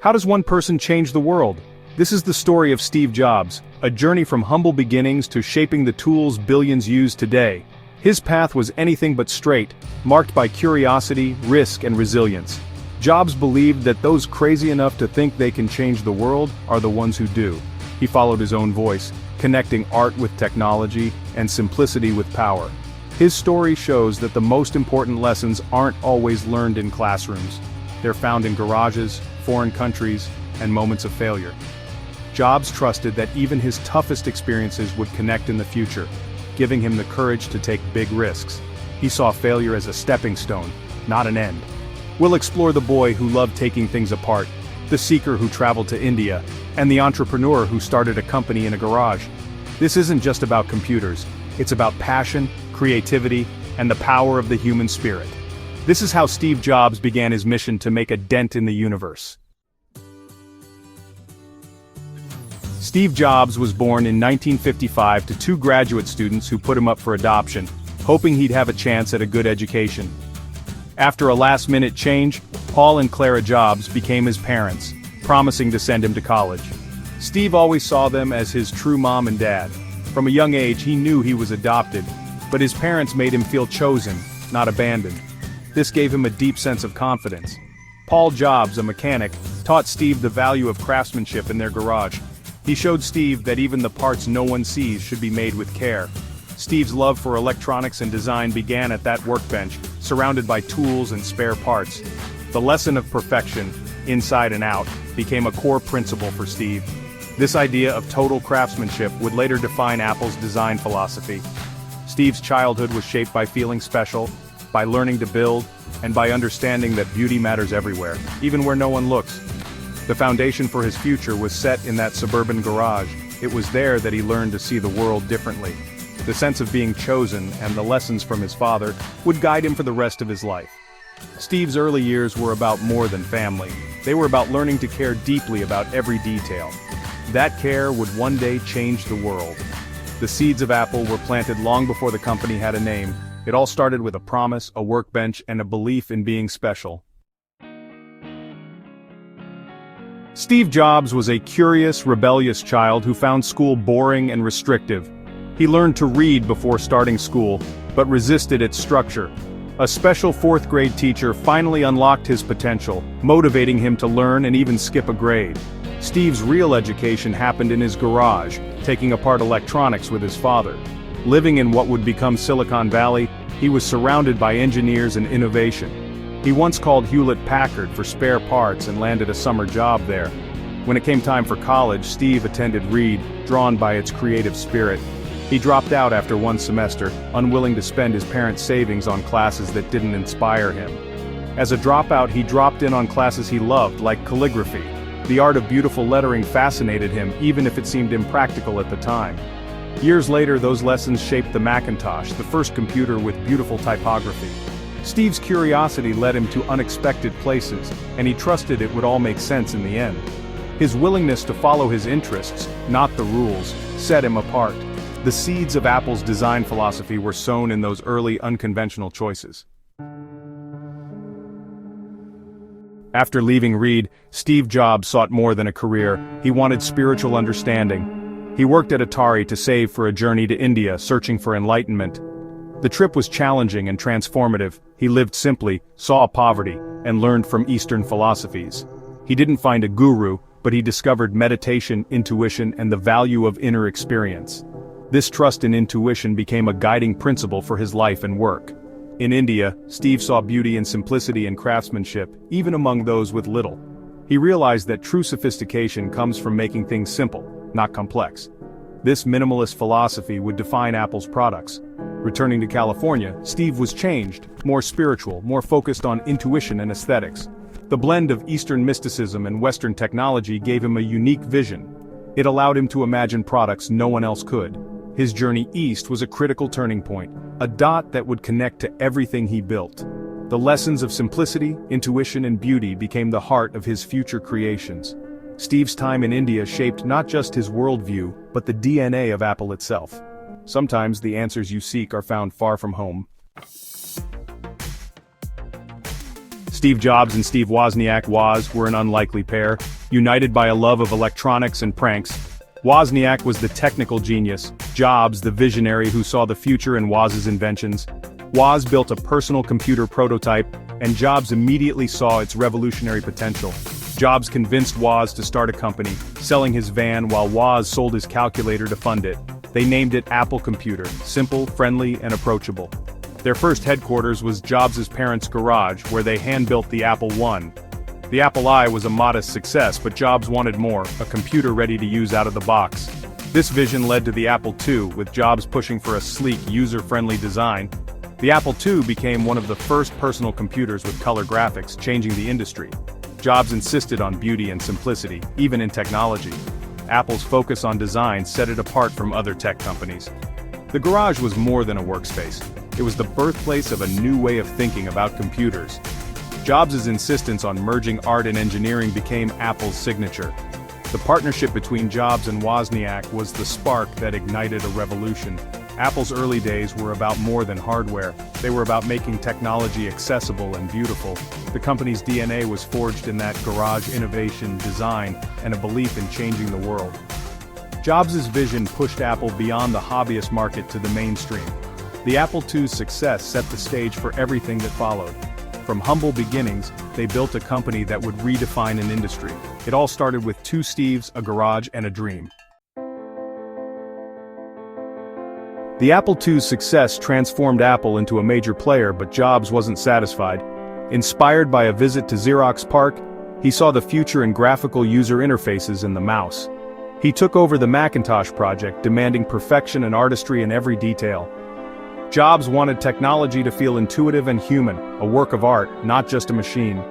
How does one person change the world? This is the story of Steve Jobs, a journey from humble beginnings to shaping the tools billions use today. His path was anything but straight, marked by curiosity, risk, and resilience. Jobs believed that those crazy enough to think they can change the world are the ones who do. He followed his own voice, connecting art with technology and simplicity with power. His story shows that the most important lessons aren't always learned in classrooms. They're found in garages, foreign countries, and moments of failure. Jobs trusted that even his toughest experiences would connect in the future, giving him the courage to take big risks. He saw failure as a stepping stone, not an end. We'll explore the boy who loved taking things apart, the seeker who traveled to India, and the entrepreneur who started a company in a garage. This isn't just about computers, it's about passion, creativity, and the power of the human spirit. This is how Steve Jobs began his mission to make a dent in the universe. Steve Jobs was born in 1955 to two graduate students who put him up for adoption, hoping he'd have a chance at a good education. After a last-minute change, Paul and Clara Jobs became his parents, promising to send him to college. Steve always saw them as his true mom and dad. From a young age he knew he was adopted, but his parents made him feel chosen, not abandoned. This gave him a deep sense of confidence. Paul Jobs, a mechanic, taught Steve the value of craftsmanship in their garage. He showed Steve that even the parts no one sees should be made with care. Steve's love for electronics and design began at that workbench, surrounded by tools and spare parts. The lesson of perfection, inside and out, became a core principle for Steve. This idea of total craftsmanship would later define Apple's design philosophy. Steve's childhood was shaped by feeling special, by learning to build, and by understanding that beauty matters everywhere, even where no one looks. The foundation for his future was set in that suburban garage. It was there that he learned to see the world differently. The sense of being chosen and the lessons from his father would guide him for the rest of his life. Steve's early years were about more than family. They were about learning to care deeply about every detail. That care would one day change the world. The seeds of Apple were planted long before the company had a name. It all started with a promise, a workbench, and a belief in being special. Steve Jobs was a curious, rebellious child who found school boring and restrictive. He learned to read before starting school, but resisted its structure. A special fourth-grade teacher finally unlocked his potential, motivating him to learn and even skip a grade. Steve's real education happened in his garage, taking apart electronics with his father. Living in what would become Silicon Valley, he was surrounded by engineers and innovation. He once called Hewlett-Packard for spare parts and landed a summer job there. When it came time for college, Steve attended Reed, drawn by its creative spirit. He dropped out after one semester, unwilling to spend his parents' savings on classes that didn't inspire him. As a dropout, he dropped in on classes he loved, like calligraphy. The art of beautiful lettering fascinated him, even if it seemed impractical at the time. Years later, those lessons shaped the Macintosh, the first computer with beautiful typography. Steve's curiosity led him to unexpected places, and he trusted it would all make sense in the end. His willingness to follow his interests, not the rules, set him apart. The seeds of Apple's design philosophy were sown in those early unconventional choices. After leaving Reed, Steve Jobs sought more than a career. He wanted spiritual understanding. He worked at Atari to save for a journey to India, searching for enlightenment. The trip was challenging and transformative. He lived simply, saw poverty, and learned from Eastern philosophies. He didn't find a guru, but he discovered meditation, intuition, and the value of inner experience. This trust in intuition became a guiding principle for his life and work. In India, Steve saw beauty in simplicity and craftsmanship, even among those with little. He realized that true sophistication comes from making things simple, not complex. This minimalist philosophy would define Apple's products. Returning to California, Steve was changed, more spiritual, more focused on intuition and aesthetics. The blend of Eastern mysticism and Western technology gave him a unique vision. It allowed him to imagine products no one else could. His journey east was a critical turning point, a dot that would connect to everything he built. The lessons of simplicity, intuition, and beauty became the heart of his future creations. Steve's time in India shaped not just his worldview, but the DNA of Apple itself. Sometimes the answers you seek are found far from home. Steve Jobs and Steve Wozniak Woz were an unlikely pair, united by a love of electronics and pranks. Wozniak was the technical genius, Jobs the visionary who saw the future in Woz's inventions. Woz built a personal computer prototype, and Jobs immediately saw its revolutionary potential. Jobs convinced Woz to start a company, selling his van while Woz sold his calculator to fund it. They named it Apple Computer, simple, friendly, and approachable. Their first headquarters was Jobs' parents' garage, where they hand-built the Apple I. The Apple I was a modest success, but Jobs wanted more, a computer ready to use out of the box. This vision led to the Apple II, with Jobs pushing for a sleek, user-friendly design. The Apple II became one of the first personal computers with color graphics, changing the industry. Jobs insisted on beauty and simplicity, even in technology. Apple's focus on design set it apart from other tech companies. The garage was more than a workspace. It was the birthplace of a new way of thinking about computers. Jobs' insistence on merging art and engineering became Apple's signature. The partnership between Jobs and Wozniak was the spark that ignited a revolution. Apple's early days were about more than hardware. They were about making technology accessible and beautiful. The company's DNA was forged in that garage innovation, design, and a belief in changing the world. Jobs' vision pushed Apple beyond the hobbyist market to the mainstream. The Apple II's success set the stage for everything that followed. From humble beginnings, they built a company that would redefine an industry. It all started with two Steves, a garage, and a dream. The Apple II's success transformed Apple into a major player, but Jobs wasn't satisfied. Inspired by a visit to Xerox PARC, he saw the future in graphical user interfaces and the mouse. He took over the Macintosh project, demanding perfection and artistry in every detail. Jobs wanted technology to feel intuitive and human, a work of art, not just a machine.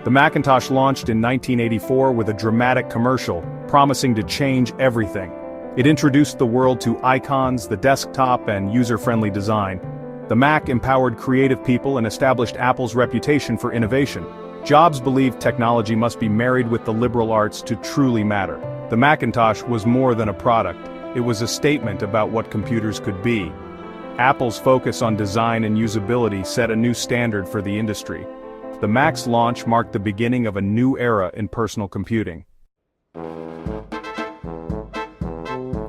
The Macintosh launched in 1984 with a dramatic commercial, promising to change everything. It introduced the world to icons, the desktop, and user-friendly design. The Mac empowered creative people and established Apple's reputation for innovation. Jobs believed technology must be married with the liberal arts to truly matter. The Macintosh was more than a product. It was a statement about what computers could be. Apple's focus on design and usability set a new standard for the industry. The Mac's launch marked the beginning of a new era in personal computing.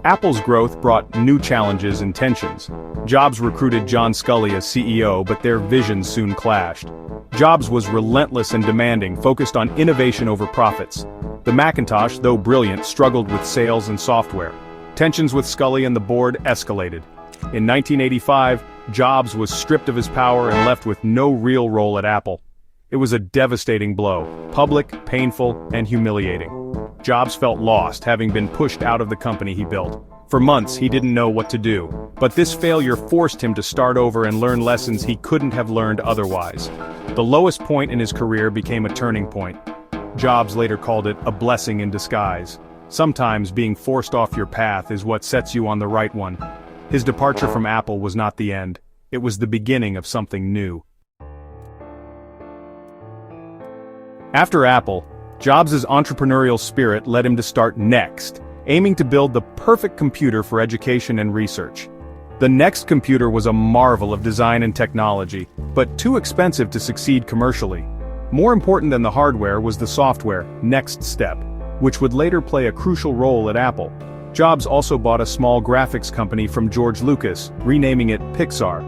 Apple's growth brought new challenges and tensions. Jobs recruited John Sculley as CEO, but their visions soon clashed. Jobs was relentless and demanding, focused on innovation over profits. The Macintosh, though brilliant, struggled with sales and software. Tensions with Sculley and the board escalated. In 1985, Jobs was stripped of his power and left with no real role at Apple. It was a devastating blow, public, painful, and humiliating. Jobs felt lost, having been pushed out of the company he built. For months, he didn't know what to do. But this failure forced him to start over and learn lessons he couldn't have learned otherwise. The lowest point in his career became a turning point. Jobs later called it a blessing in disguise. Sometimes being forced off your path is what sets you on the right one. His departure from Apple was not the end. It was the beginning of something new. After Apple, Jobs' entrepreneurial spirit led him to start Next, aiming to build the perfect computer for education and research. The Next computer was a marvel of design and technology, but too expensive to succeed commercially. More important than the hardware was the software, Next Step, which would later play a crucial role at Apple. Jobs also bought a small graphics company from George Lucas, renaming it Pixar.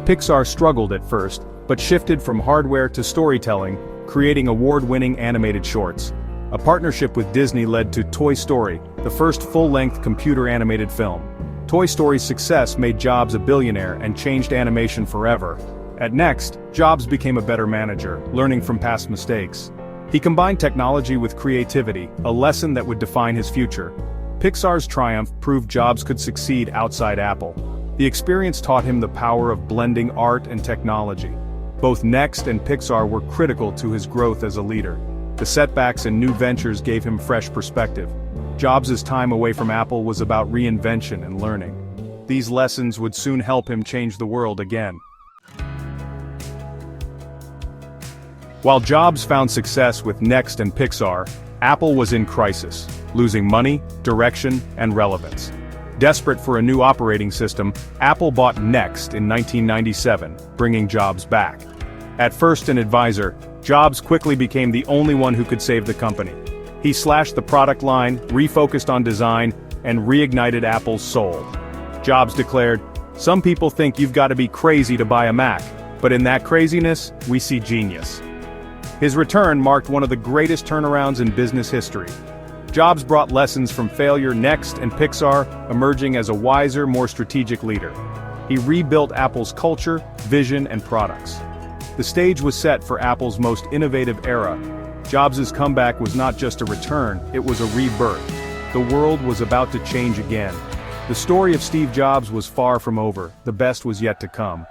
Pixar struggled at first, but shifted from hardware to storytelling, creating award-winning animated shorts. A partnership with Disney led to Toy Story, the first full-length computer-animated film. Toy Story's success made Jobs a billionaire and changed animation forever. At Next, Jobs became a better manager, learning from past mistakes. He combined technology with creativity, a lesson that would define his future. Pixar's triumph proved Jobs could succeed outside Apple. The experience taught him the power of blending art and technology. Both Next and Pixar were critical to his growth as a leader. The setbacks and new ventures gave him fresh perspective. Jobs' time away from Apple was about reinvention and learning. These lessons would soon help him change the world again. While Jobs found success with Next and Pixar, Apple was in crisis, losing money, direction, and relevance. Desperate for a new operating system, Apple bought Next in 1997, bringing Jobs back. At first an advisor, Jobs quickly became the only one who could save the company. He slashed the product line, refocused on design, and reignited Apple's soul. Jobs declared, "Some people think you've got to be crazy to buy a Mac, but in that craziness, we see genius." His return marked one of the greatest turnarounds in business history. Jobs brought lessons from failure Next and Pixar, emerging as a wiser, more strategic leader. He rebuilt Apple's culture, vision, and products. The stage was set for Apple's most innovative era. Jobs' comeback was not just a return, it was a rebirth. The world was about to change again. The story of Steve Jobs was far from over, the best was yet to come.